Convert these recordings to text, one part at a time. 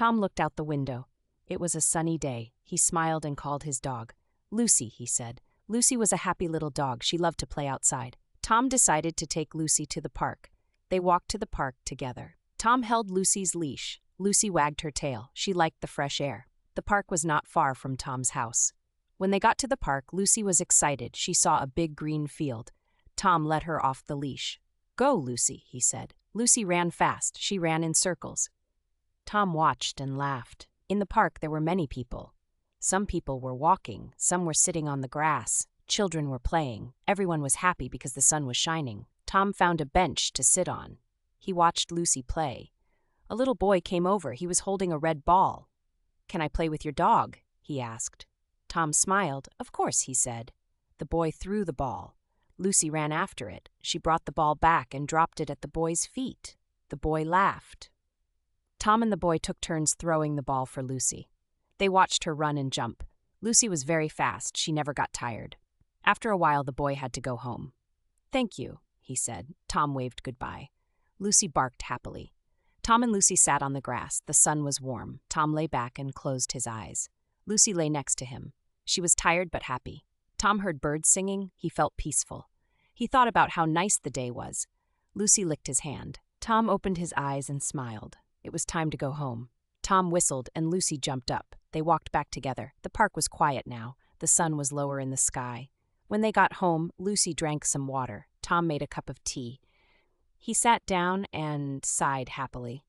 Tom looked out the window. It was a sunny day. He smiled and called his dog. Lucy, he said. Lucy was a happy little dog. She loved to play outside. Tom decided to take Lucy to the park. They walked to the park together. Tom held Lucy's leash. Lucy wagged her tail. She liked the fresh air. The park was not far from Tom's house. When they got to the park, Lucy was excited. She saw a big green field. Tom let her off the leash. "Go, Lucy," he said. Lucy ran fast. She ran in circles. Tom watched and laughed. In the park, there were many people. Some people were walking. Some were sitting on the grass. Children were playing. Everyone was happy because the sun was shining. Tom found a bench to sit on. He watched Lucy play. A little boy came over. He was holding a red ball. "Can I play with your dog?" he asked. Tom smiled. "Of course," he said. The boy threw the ball. Lucy ran after it. She brought the ball back and dropped it at the boy's feet. The boy laughed. Tom and the boy took turns throwing the ball for Lucy. They watched her run and jump. Lucy was very fast. She never got tired. After a while, the boy had to go home. "Thank you," he said. Tom waved goodbye. Lucy barked happily. Tom and Lucy sat on the grass. The sun was warm. Tom lay back and closed his eyes. Lucy lay next to him. She was tired but happy. Tom heard birds singing. He felt peaceful. He thought about how nice the day was. Lucy licked his hand. Tom opened his eyes and smiled. It was time to go home. Tom whistled and Lucy jumped up. They walked back together. The park was quiet now. The sun was lower in the sky. When they got home, Lucy drank some water. Tom made a cup of tea. He sat down and sighed happily.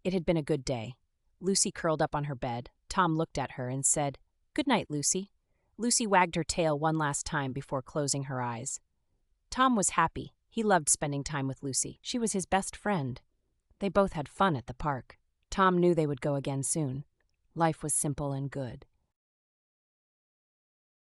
It had been a good day. Lucy curled up on her bed. Tom looked at her and said, "Good night, Lucy." Lucy wagged her tail one last time before closing her eyes. Tom was happy. He loved spending time with Lucy. She was his best friend. They both had fun at the park. Tom knew they would go again soon. Life was simple and good.